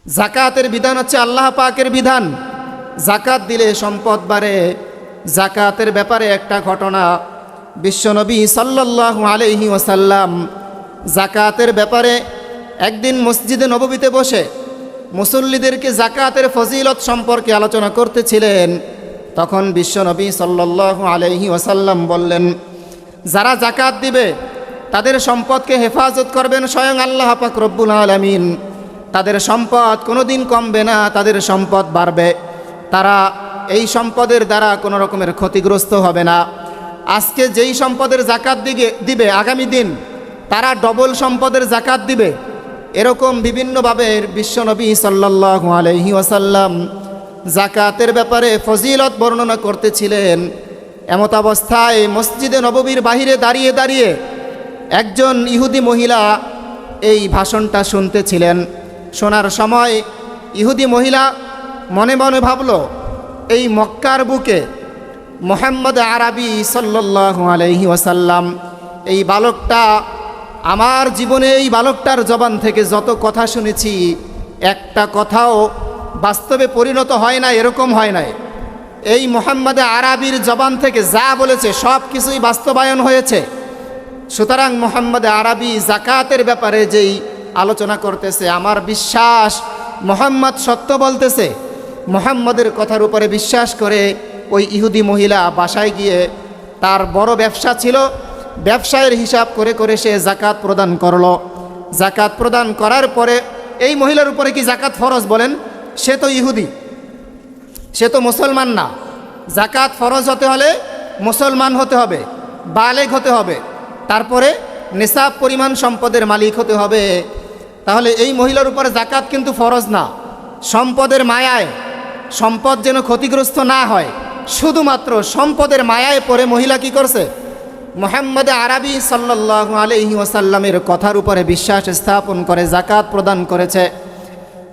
জাকাতের বিধান হচ্ছে আল্লাহ পাকের বিধান। জাকাত দিলে সম্পদ বাড়ে। জাকাতের ব্যাপারে একটা ঘটনা, বিশ্বনবী সাল্লাল্লাহু আলাইহি ওয়াসাল্লাম জাকাতের ব্যাপারে একদিন মসজিদে নববীতে বসে মুসল্লিদেরকে জাকাতের ফজিলত সম্পর্কে আলোচনা করতেছিলেন। তখন বিশ্বনবী সাল্লাল্লাহু আলাইহি ওয়াসাল্লাম বললেন, যারা জাকাত দিবে তাদের সম্পদকে হেফাজত করবেন স্বয়ং আল্লাহ পাক রব্বুল আলামিন। তাদের সম্পদ কোনোদিন কমবে না, তাদের সম্পদ বাড়বে। তারা এই সম্পদের দ্বারা কোনো রকমের ক্ষতিগ্রস্ত হবে না। আজকে যেই সম্পদের জাকাত দিবে আগামী দিন তারা ডবল সম্পদের জাকাত দিবে। এরকম বিভিন্নভাবে বিশ্বনবী সাল্লাল্লাহু আলাইহি ওয়াসাল্লাম জাকাতের ব্যাপারে ফজিলত বর্ণনা করতেছিলেন। এমত অবস্থায় মসজিদে নববীর বাহিরে দাঁড়িয়ে দাঁড়িয়ে একজন ইহুদি মহিলা এই ভাষণটা শুনতেছিলেন। শোনার সময় ইহুদি মহিলা মনে মনে ভাবল, এই মক্কার বুকে মুহাম্মদ আরবি সাল্লাল্লাহু আলাইহি ওয়াসাল্লাম এই বালকটা, আমার জীবনে এই বালকটার জবান থেকে যত কথা শুনেছি একটা কথাও বাস্তবে পরিণত হয় না, এরকম হয় নাই। এই মুহাম্মদ আরবির জবান থেকে যা বলেছে সব কিছুই বাস্তবায়ন হয়েছে। সুতরাং মুহাম্মদ আরবি জাকাতের ব্যাপারে যেই আলোচনা করতেছে, আমার বিশ্বাস মুহাম্মদ সত্য বলতেছে। মুহাম্মদের কথার উপরে বিশ্বাস করে ওই ইহুদি মহিলা বাসায় গিয়ে, তার বড় ব্যবসা ছিল, ব্যবসায়ের হিসাব করে করে সে জাকাত প্রদান করলো। জাকাত প্রদান করার পরে এই মহিলার উপরে কি জাকাত ফরজ বলেন? সে তো ইহুদি, সে তো মুসলমান না। জাকাত ফরজ হতে হলে মুসলমান হতে হবে, বালেগ হতে হবে, তারপরে নিসাব পরিমাণ সম্পদের মালিক হতে হবে। তাহলে এই মহিলার উপরে জাকাত কিন্তু ফরজ না। সম্পদের মায়ায়, সম্পদ যেন ক্ষতিগ্রস্ত না হয়, শুধুমাত্র সম্পদের মায়ায় পড়ে মহিলা কি করছে? মুহাম্মদ আরবি সাল্লাল্লাহু আলাইহি ওয়াসাল্লামের কথার উপরে বিশ্বাস স্থাপন করে জাকাত প্রদান করেছে।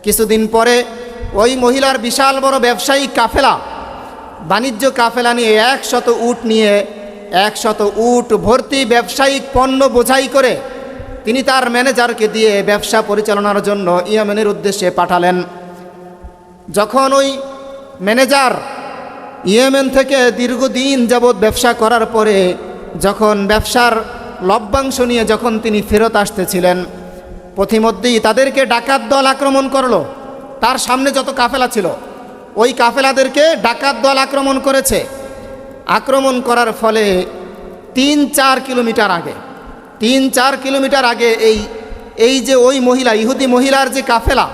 কিছুদিন পরে ওই মহিলার বিশাল বড় ব্যবসায়িক কাফেলা, বাণিজ্য কাফেলা নিয়ে 100 উট নিয়ে 100 উট ভর্তি ব্যবসায়িক পণ্য বোঝাই করে তিনি তার ম্যানেজারকে দিয়ে ব্যবসা পরিচালনার জন্য ইয়েমেনের উদ্দেশ্যে পাঠালেন। যখন ওই ম্যানেজার ইয়েমেন থেকে দীর্ঘদিন যাবৎ ব্যবসা করার পরে যখন ব্যবসার লভ্যাংশ নিয়ে যখন তিনি ফেরত আসতেছিলেন, পথিমধ্যেই তাদেরকে ডাকাত দল আক্রমণ করলো। তার সামনে যত কাফেলা ছিল ওই কাফেলাদেরকে ডাকাত দল আক্রমণ করেছে। আক্রমণ করার ফলে 3-4 কিলোমিটার আগে, 3-4 কিলোমিটার আগে এই যে ওই মহিলা, ইহুদি মহিলার যে কাফেলা,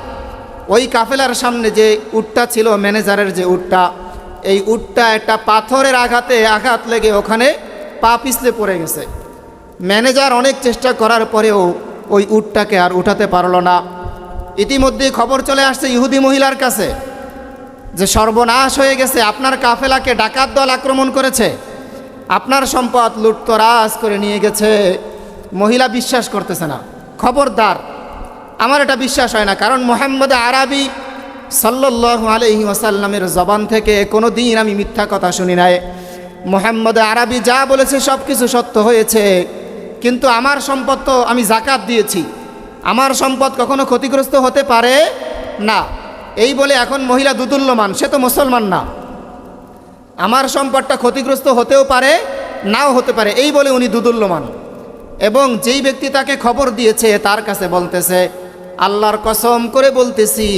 ওই কাফেলার সামনে যে উটটা ছিল, ম্যানেজারের যে উটটা, এই উটটা একটা পাথরের আঘাত লেগে ওখানে পা পিছলে পড়ে গেছে। ম্যানেজার অনেক চেষ্টা করার পরেও ওই উটটাকে আর উঠাতে পারল না। ইতিমধ্যে খবর চলে আসছে ইহুদি মহিলার কাছে যে সর্বনাশ হয়ে গেছে, আপনার কাফেলাকে ডাকাত দল আক্রমণ করেছে, আপনার সম্পদ লুটতরাজ করে নিয়ে গেছে। মহিলা বিশ্বাস করতেছে না। খবরদার, আমার এটা বিশ্বাস হয় না, কারণ মুহাম্মদ আরবি সাল্লাল্লাহু আলাইহি ওয়াসাল্লামের জবান থেকে কোনো দিন আমি মিথ্যা কথা শুনি নাই। মুহাম্মদ আরবি যা বলেছে সব কিছু সত্য হয়েছে, কিন্তু আমার সম্পদ তো আমি জাকাত দিয়েছি, আমার সম্পদ কখনো ক্ষতিগ্রস্ত হতে পারে না। এই বলে এখন মহিলা দুদুল্যমান, সে তো মুসলমান না, আমার সম্পদটা ক্ষতিগ্রস্ত হতেও পারে নাও হতে পারে, এই বলে উনি দুদুল্যমান। এবং যেই ব্যক্তি তাকে খবর দিয়েছে তার কাছে বলতেছে, আল্লাহর কসম করে বলতেছি,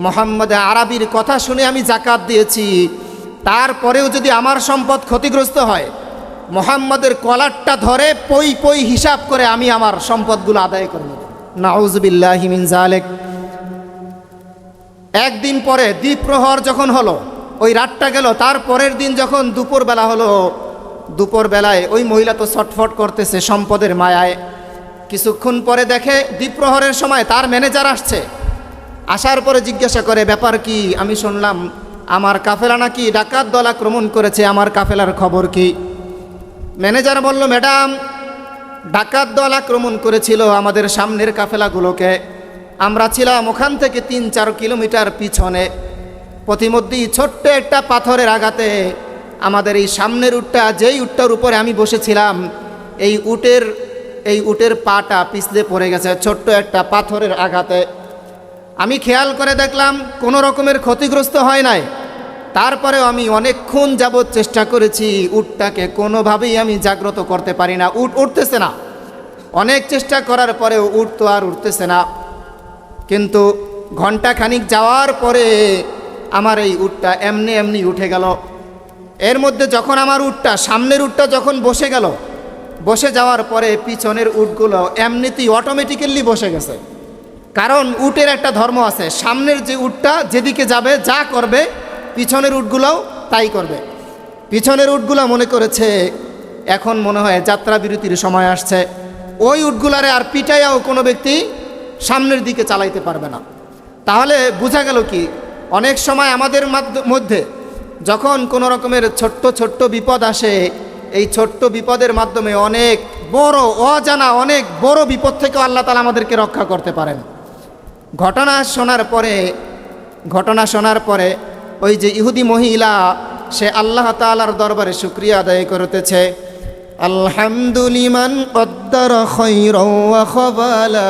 মুহাম্মদ আরবির কথা শুনে আমি জাকাত দিয়েছি, তারপরেও যদি আমার সম্পদ ক্ষতিগ্রস্ত হয়, মুহাম্মদের কলারটা ধরে পই পই হিসাব করে আমি আমার সম্পদগুলো আদায় করে নেব। নাউযুবিল্লাহি মিন যালিক। একদিন পরে দ্বিপ্রহর যখন হলো, ওই রাতটা গেল, তার পরের দিন যখন দুপুরবেলা হলো, দুপুরবেলায় ওই মহিলা তো ছটফট করতেছে সম্পদের মায়ায়। কিছুক্ষণ পরে দেখে দ্বিপ্রহরের সময় তার ম্যানেজার আসছে। আসার পরে জিজ্ঞাসা করে, ব্যাপার কি? আমি শুনলাম আমার কাফেলা নাকি ডাকাত দল আক্রমণ করেছে, আমার কাফেলার খবর কি? ম্যানেজার বলল, ম্যাডাম, ডাকাত দল আক্রমণ করেছিল আমাদের সামনের কাফেলাগুলোকে, আমরা ছিলাম ওখান থেকে 3-4 কিলোমিটার পিছনে। পথিমধ্যেই ছোট্ট একটা পাথরের আঘাতে আমাদের এই সামনের উটটা, যেই উটটার উপরে আমি বসেছিলাম, এই উটের পাটা পিছলে পড়ে গেছে ছোট্ট একটা পাথরের আঘাতে। আমি খেয়াল করে দেখলাম কোনো রকমের ক্ষতিগ্রস্ত হয় নাই। তারপরেও আমি অনেকক্ষণ যাবৎ চেষ্টা করেছি, উটটাকে কোনোভাবেই আমি জাগ্রত করতে পারি না, উট উঠতেছে না। অনেক চেষ্টা করার পরেও উট তো আর উঠতেছে না। কিন্তু ঘন্টা খানিক যাওয়ার পরে আমার এই উটটা এমনি এমনি উঠে গেল। এর মধ্যে যখন আমার উটটা, সামনের উটটা যখন বসে গেল, বসে যাওয়ার পরে পিছনের উটগুলো এমনিতেই অটোমেটিক্যালি বসে গেছে। কারণ উটের একটা ধর্ম আছে, সামনের যে উটটা যেদিকে যাবে, যা করবে, পিছনের উটগুলোও তাই করবে। পিছনের উটগুলো মনে করেছে এখন মনে হয় যাত্রা বিরতির সময় আসছে, ওই উটগুলারে আর পিটাইয়াও কোনো ব্যক্তি সামনের দিকে চালাইতে পারবে না। তাহলে বোঝা গেল কি, অনেক সময় আমাদের মধ্যে যখন কোনো রকমের ছোট্ট ছোট্ট বিপদ আসে, এই ছোট্ট বিপদের মাধ্যমে অনেক বড় অজানা অনেক বড় বিপদ থেকেও আল্লাহ তাআলা আমাদেরকে রক্ষা করতে পারেন। ঘটনা শোনার পরে ওই যে ইহুদি মহিলা, সে আল্লাহ তাআলার দরবারে শুকরিয়া আদায় করতেছে, আলহামদুলিমান কদ্দার খায়রাও ওয়া খাবালা,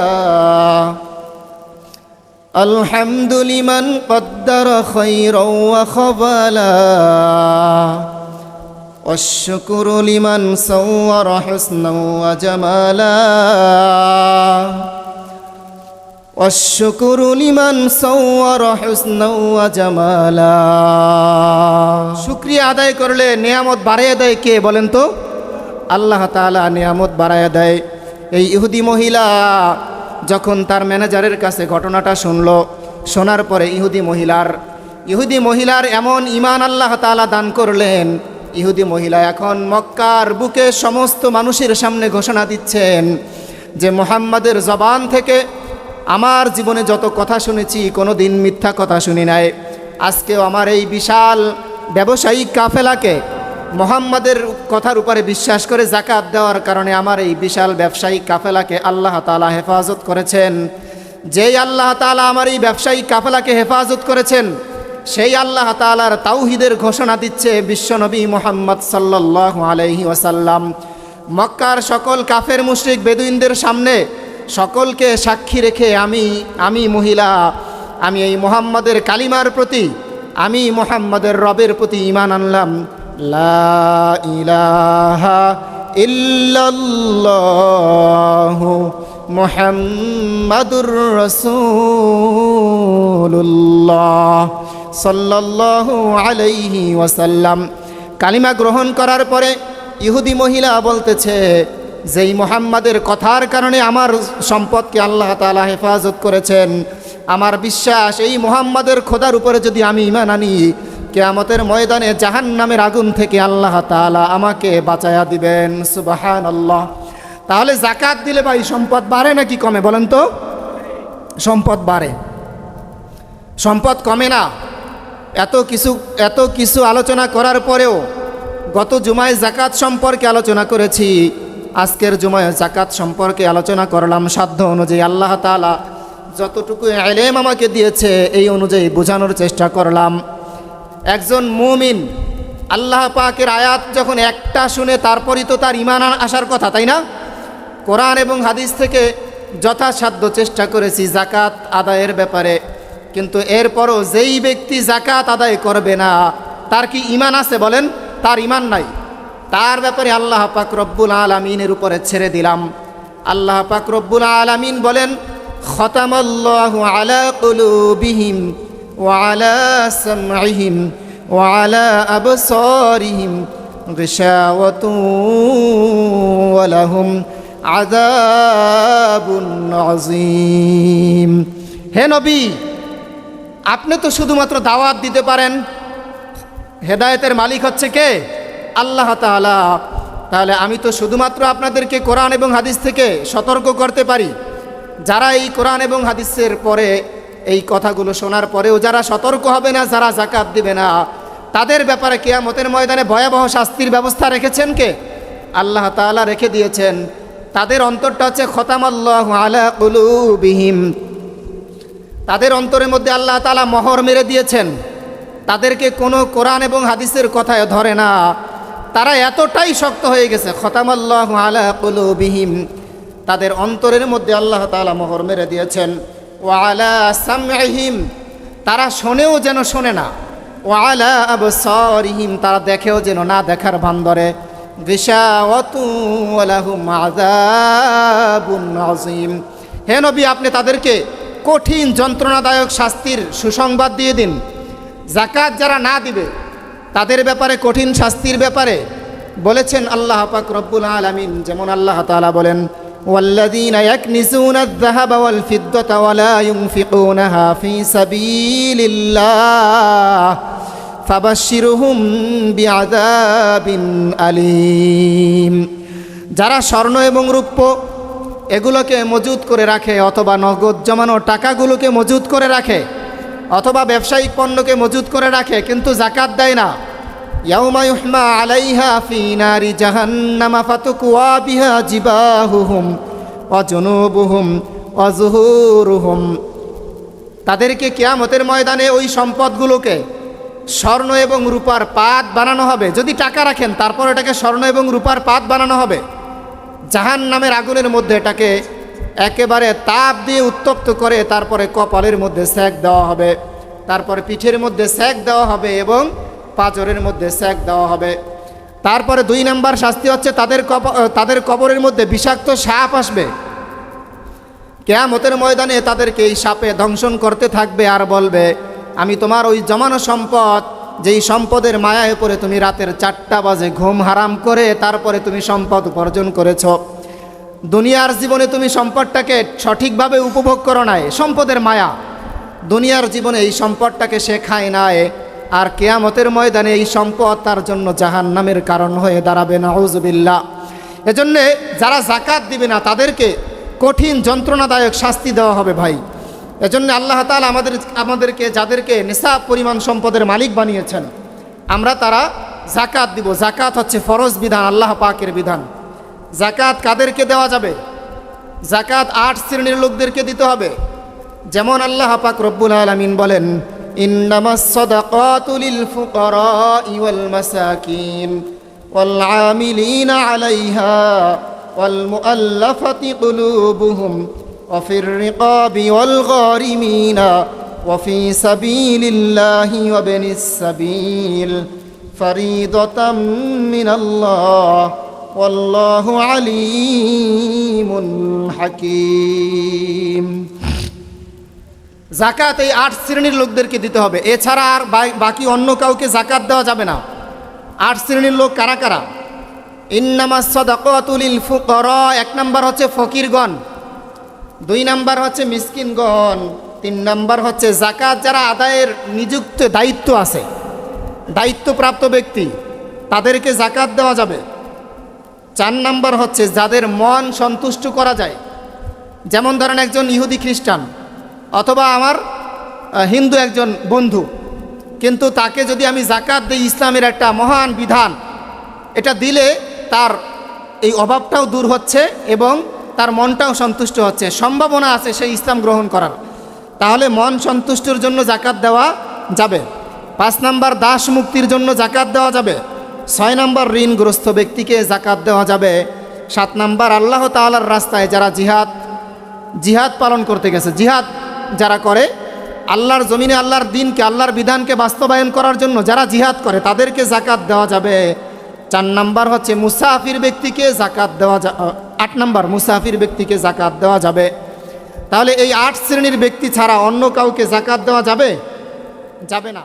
আলহামদুলিমান কদ্দার খায়রাও ওয়া খাবালা, ওয়াশকুরু লিমান সাওয়ারা হুসনাও ওয়া জামালা, ওয়াশকুরু লিমান সাওয়ারা হুসনাও ওয়া জামালা। শুকরিয়া আদায় করলে নিয়ামত বাড়ায় দেয় কে বলেন তো? আল্লাহ তাআলা নিয়ামত বাড়ায় দেয়। এই ইহুদি মহিলা যখন তার ম্যানেজারের কাছে ঘটনাটা শোনার পরে ইহুদি মহিলার এমন ঈমান আল্লাহ তাআলা দান করলেন, ইহুদি মহিলা এখন মক্কার বুকে সমস্ত মানুষের সামনে ঘোষণা দিচ্ছেন যে মুহাম্মাদের জবান থেকে আমার জীবনে যত কথা শুনেছি কোনো দিন মিথ্যা কথা শুনি নাই। আজকেও আমার এই বিশাল ব্যবসায়িক কাফেলাকে মুহাম্মাদের কথার উপরে বিশ্বাস করে যাকাত দেওয়ার কারণে আমার এই বিশাল ব্যবসায়িক কাফেলাকে আল্লাহ তাআলা হেফাজত করেছেন। যেই আল্লাহ তাআলা আমার এই ব্যবসায়িক কাফেলাকে হেফাজত করেছেন, সেই আল্লাহ তাআলার তাওহীদের ঘোষণা দিচ্ছে বিশ্বনবী মুহাম্মদ সাল্লাল্লাহু আলাইহি ওয়াসাল্লাম। মক্কার সকল কাফের মুশরিক বেদুইনদের সামনে সকলকে সাক্ষী রেখে আমি মহিলা, আমি এই মুহাম্মাদের কালিমার প্রতি, আমি মুহাম্মাদের রবের প্রতি ঈমান আনলাম। লা ইলাহা ইল্লাল্লাহু মুহাম্মাদুর রাসূলুল্লাহ সাল্লাল্লাহু আলাইহি ওয়াসাল্লাম। কালিমা গ্রহণ করার পরে ইহুদি মহিলা বলতেছে, যেই মুহাম্মাদের কথার কারণে আমার সম্পদকে আল্লাহ তাআলা হেফাজত করেছেন, আমার বিশ্বাস এই মুহাম্মাদের খোদার উপরে যদি আমি ঈমান আনি, কিয়ামতের ময়দানে জাহান্নামের আগুন থেকে আল্লাহ তাআলা আমাকে বাঁচায়া দিবেন। সুবহানাল্লাহ। তাহলে যাকাত দিলে ভাই সম্পদ বাড়ে নাকি কমে বলেন তো? সম্পদ বাড়ে, সম্পদ কমে না। এত কিছু আলোচনা করার পরেও গত জুমায় যাকাত সম্পর্কে আলোচনা করেছি, আজকের জুমায় যাকাত সম্পর্কে আলোচনা করলাম। সাধ্য অনুযায়ী আল্লাহ তাআলা যতটুকু ইলম আমাকে দিয়েছে এই অনুযায়ী বোঝানোর চেষ্টা করলাম। একজন মুমিন আল্লাহ পাকের আয়াত যখন একটা শুনে তারপরই তো তার ঈমান আসার কথা, তাই না? কোরআন এবং হাদিস থেকে যথাসাধ্য চেষ্টা করেছি যাকাত আদায়ের ব্যাপারে, কিন্তু এরপরও যেই ব্যক্তি যাকাত আদায় করবে না, তার কি ঈমান আছে বলেন? তার ঈমান নাই। তার ব্যাপারে আল্লাহ পাক রব্বুল আলামিনের উপরে ছেড়ে দিলাম। আল্লাহ পাক রব্বুল আলামিন বলেন, খতামাল্লাহু আলা কুলুবিহিম ওয়া আলা সামঈহিম ওয়া আলা আবসারিহিম গিশাওয়াতুন ওয়া লাহুম আযাবুন আযীম। হে নবী, আপনি তো শুধুমাত্র দাওয়াত দিতে পারেন, হেদায়েতের মালিক হচ্ছে কে? আল্লাহ তাআলা। তাহলে আমি তো শুধুমাত্র আপনাদেরকে কোরআন এবং হাদিস থেকে সতর্ক করতে পারি। যারা এই কোরআন এবং হাদিসের পরে এই কথাগুলো শোনার পরেও যারা সতর্ক হবে না, যারা যাকাত দিবে না, তাদের ব্যাপারে কিয়ামতের ময়দানে ভয়াবহ শাস্তির ব্যবস্থা রেখেছেন কে? আল্লাহ তাআলা রেখে দিয়েছেন। তাদের অন্তরটা হচ্ছে খতামাল্লাহু আলা কুলুবিহিম, তাদের অন্তরের মধ্যে আল্লাহ তাআলা মোহর মেরে দিয়েছেন। তাদেরকে কোনো কোরআন এবং হাদিসের কথায় ধরে না, তারা এতটাই শক্ত হয়ে গেছে। খতামাল্লাহু আলা কুলুবিহিম, তাদের অন্তরের মধ্যে আল্লাহ তাআলা মোহর মেরে দিয়েছেন। ওয়ালা সামইহিম, তারা শোনেও যেন শোনে না, ওয়ালা আবসারিহিম, তারা দেখেও যেন না দেখার ভান ধরে, গিশাওয়াতু ওয়া লাহুম আযাবুন আযীম। হে নবী, আপনি তাদেরকে কঠিন যন্ত্রণাদায়ক শাস্তির সুসংবাদ দিয়ে দিন। যাকাত যারা না দিবে তাদের ব্যাপারে কঠিন শাস্তির ব্যাপারে বলেছেন আল্লাহ পাক রব্বুল আলামিন। যেমন আল্লাহ তাআলা বলেন, ওয়াল্লাযীনা ইয়াকনিজুনা আয-যাহাবা ওয়াল ফিদ্দাতা ওয়া লা ইউনফিকুনাহা ফী সাবীলিল্লাহ ফাবাশশিরহুম বিআযাবিন আলীম। যারা স্বর্ণ এবং রৌপ্য এগুলোকে মজুত করে রাখে, অথবা নগদ জমানো টাকাগুলোকে মজুত করে রাখে, অথবা ব্যবসায়িক পণ্যকে মজুত করে রাখে, কিন্তু যাকাত দেয় না, ইয়াউমা ইউহমা আলাইহা ফি নারি জাহান্নামা ফাতুকওয়া বিহা জিবাহুহুম ওয়া জুনুবুহুম ওয়া যুহুরুহুম, তাদেরকে কিয়ামতের ময়দানে ওই সম্পদগুলোকে স্বর্ণ এবং রূপার পাত বানানো হবে। যদি টাকা রাখেন তারপর এটাকে স্বর্ণ এবং রূপার পাত বানানো হবে। জাহান্নামের আগুনের মধ্যে এটাকে একেবারে তাপ দিয়ে উত্তপ্ত করে তারপরে কপালের মধ্যে সেক দেওয়া হবে, তারপরে পিঠের মধ্যে সেক দেওয়া হবে এবং পাঁজরের মধ্যে সেক দেওয়া হবে। তারপরে 2 নম্বর শাস্তি হচ্ছে তাদের কবরের মধ্যে বিষাক্ত সাপ আসবে। কিয়ামতের ময়দানে তাদেরকে এই সাপে দংশন করতে থাকবে আর বলবে, আমি তোমার ওই জমানো সম্পদ, যেই সম্পদের মায়ায় পড়ে তুমি রাতের 4টা বাজে ঘুম হারাম করে তারপরে তুমি সম্পদ উপার্জন করেছ, দুনিয়ার জীবনে তুমি সম্পদটাকে সঠিকভাবে উপভোগ করো নাই, সম্পদের মায়া, দুনিয়ার জীবনে এই সম্পদটাকে সে খায় নাই, আর কিয়ামতের ময়দানে এই সম্পদ তার জন্য জাহান্নামের কারণ হয়ে দাঁড়াবে, নাউজুবিল্লাহ। এজন্যে যারা যাকাত দিবে না তাদেরকে কঠিন যন্ত্রণাদায়ক শাস্তি দেওয়া হবে ভাই। এজন্য আল্লাহ তাআলা আমাদেরকে যাদেরকে নিসাব পরিমাণ সম্পদের মালিক বানিয়েছেন, আমরা তারা যাকাত দিব। যাকাত হচ্ছে ফরজ বিধান, আল্লাহ পাকের বিধান। যাকাত কাদেরকে দেওয়া যাবে? যাকাত 8 শ্রেণীর লোকদেরকে দিতে হবে। যেমন আল্লাহ পাক রব্বুল আলামিন বলেন, ইন্নামাস সাদাকাতু লিল ফুকারাই ওয়াল মাসাকিন ওয়াল আমিলিনা আলাইহা ওয়াল মুআল্লাফাতি কুলুবুহুম ওয়া ফির রিকাবি ওয়াল গারিমিনা ওয়া ফি সাবিলিল্লাহি ওয়া ইবনিস সাবিল ফরিদাতাম মিনাল্লাহ ওয়াল্লাহু আলিমুল হাকীম। যাকাত এই 8 শ্রেণীর লোকদেরকে দিতে হবে, এছাড়া আর বাকি অন্য কাউকে যাকাত দেওয়া যাবে না। 8 শ্রেণীর লোক কারা কারা? ইন্নামাস সাদাকাতু লিল ফুকারা, 1 নাম্বার হচ্ছে ফকিরগণ, 2 নাম্বার হচ্ছে মিসকিনগণ, 3 নাম্বার হচ্ছে যাকাত যারা আদায়ের নিযুক্ত দায়িত্ব আছে, দায়িত্বপ্রাপ্ত ব্যক্তি, তাদেরকে যাকাত দেওয়া যাবে। 4 নাম্বার হচ্ছে যাদের মন সন্তুষ্ট করা যায়, যেমন ধরেন একজন ইহুদি খ্রিস্টান অথবা আমার হিন্দু একজন বন্ধু, কিন্তু তাকে যদি আমি যাকাত দিই, ইসলামের একটা মহান বিধান, এটা দিলে তার এই অভাবটাও দূর হচ্ছে এবং তার মনটাও সন্তুষ্ট হচ্ছে, সম্ভাবনা আছে সেই ইসলাম গ্রহণ করার, তাহলে মন সন্তুষ্টির জন্য যাকাত দেওয়া যাবে। 5 নাম্বার দাস মুক্তির জন্য যাকাত দেওয়া যাবে। 6 নাম্বার ঋণগ্রস্ত ব্যক্তিকে যাকাত দেওয়া যাবে। 7 নাম্বার আল্লাহ তাআলার রাস্তায় যারা জিহাদ পালন করতে গেছে, জিহাদ যারা করে, আল্লাহর জমিনে আল্লাহর দিনকে, আল্লাহর বিধানকে বাস্তবায়ন করার জন্য যারা জিহাদ করে তাদেরকে যাকাত দেওয়া যাবে। 4 নাম্বার হচ্ছে মুসাফির ব্যক্তিকে যাকাত দেওয়া 8 নাম্বার মুসাফির ব্যক্তিকে যাকাত দেওয়া যাবে। তাহলে এই 8 শ্রেণীর ব্যক্তি ছাড়া অন্য কাউকে যাকাত দেওয়া যাবে না।